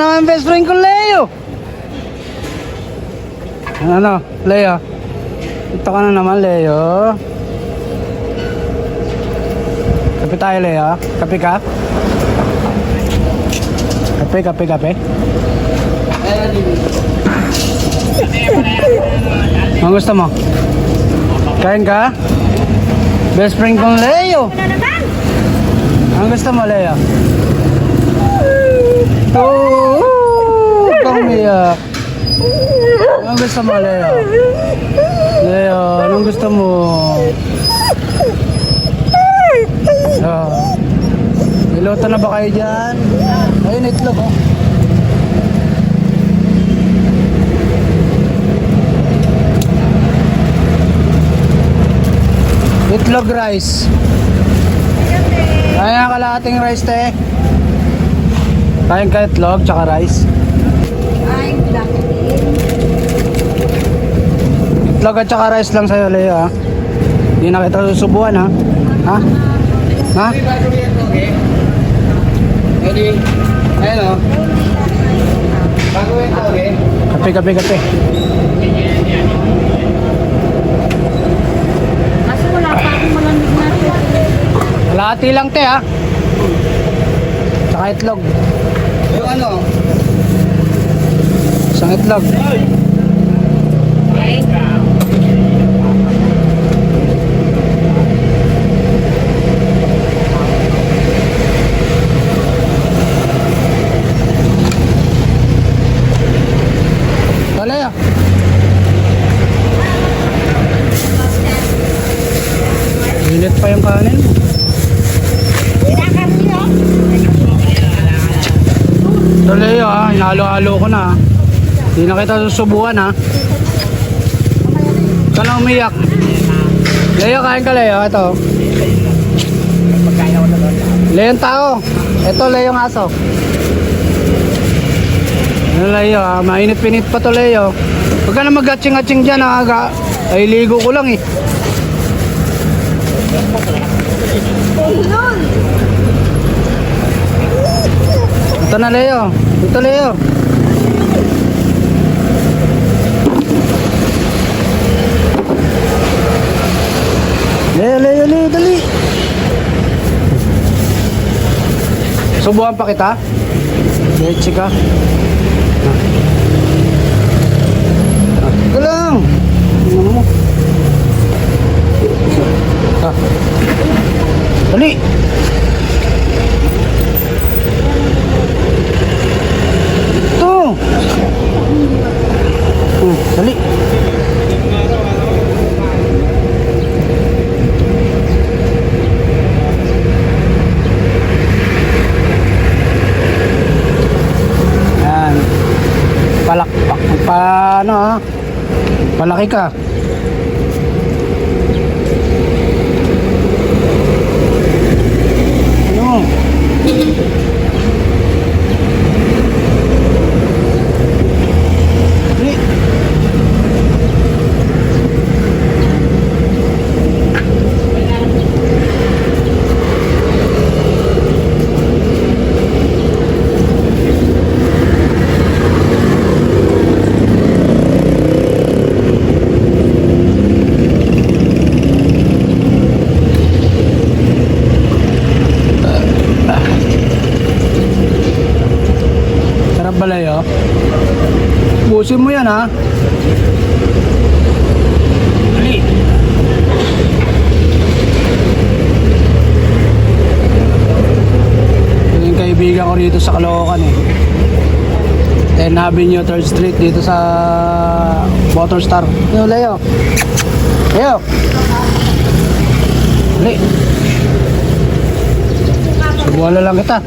Ang best friend ko, Leo. Ano, Leo? Ito ka na naman, Leo. Kape tayo, Leo. Kape ka? Kape. Ang gusto mo? Kain ka? Best friend kong Leo. Ang gusto mo, Leo? Umiyak. Anong gusto mo, Leo? Leo, anong gusto mo? Niluto na ba kayo dyan? Ayun, itlog, oh. Itlog rice. Kaya kalahating rice, te. Kain ka itlog, tsaka rice. Itlog at tsaka rice lang sa'yo, Leo, ha? Hindi na kita susubuan, ha? Ha? Ha? Ayun, o. Kape. Kasi wala pa akong malamig na ito. Kalahati lang, te, ha? Tsaka itlog. Yung ano? Isang itlog. Leo. Init pa yung kanin mo. Ito, Leo, ha? Hinalo-halo ko na, ha? Hindi na kita susubuan, ha? Ikaw na umiyak. Leo, kain ka, Leo. Ito. Leo yung tao. Ito, Leo yung aso. Ano, Leo, ha? Mainit-pinit pa to, Leo. Huwag ka na mag-atching-atching dyan, ha? Ay, ligo ko lang, eh. Ito na, Leo. Ito, Leo. Leo, dali. Subuhan pa kita. Leche ka. Ito lang. Ano mo? Dali. Ito. Dali. Yan. Palakpak. Paano, ha? Palaki ka. Ano? Dali. Sarap ba, Leo? Busin mo yan, ha? Dali. Ito yung kaibigan ko dito sa Caloocan, eh. 10 Avenue, 3rd Street, dito sa Waterstar. Yo, Leo. Leo. Dali. Subuhan na lang kita.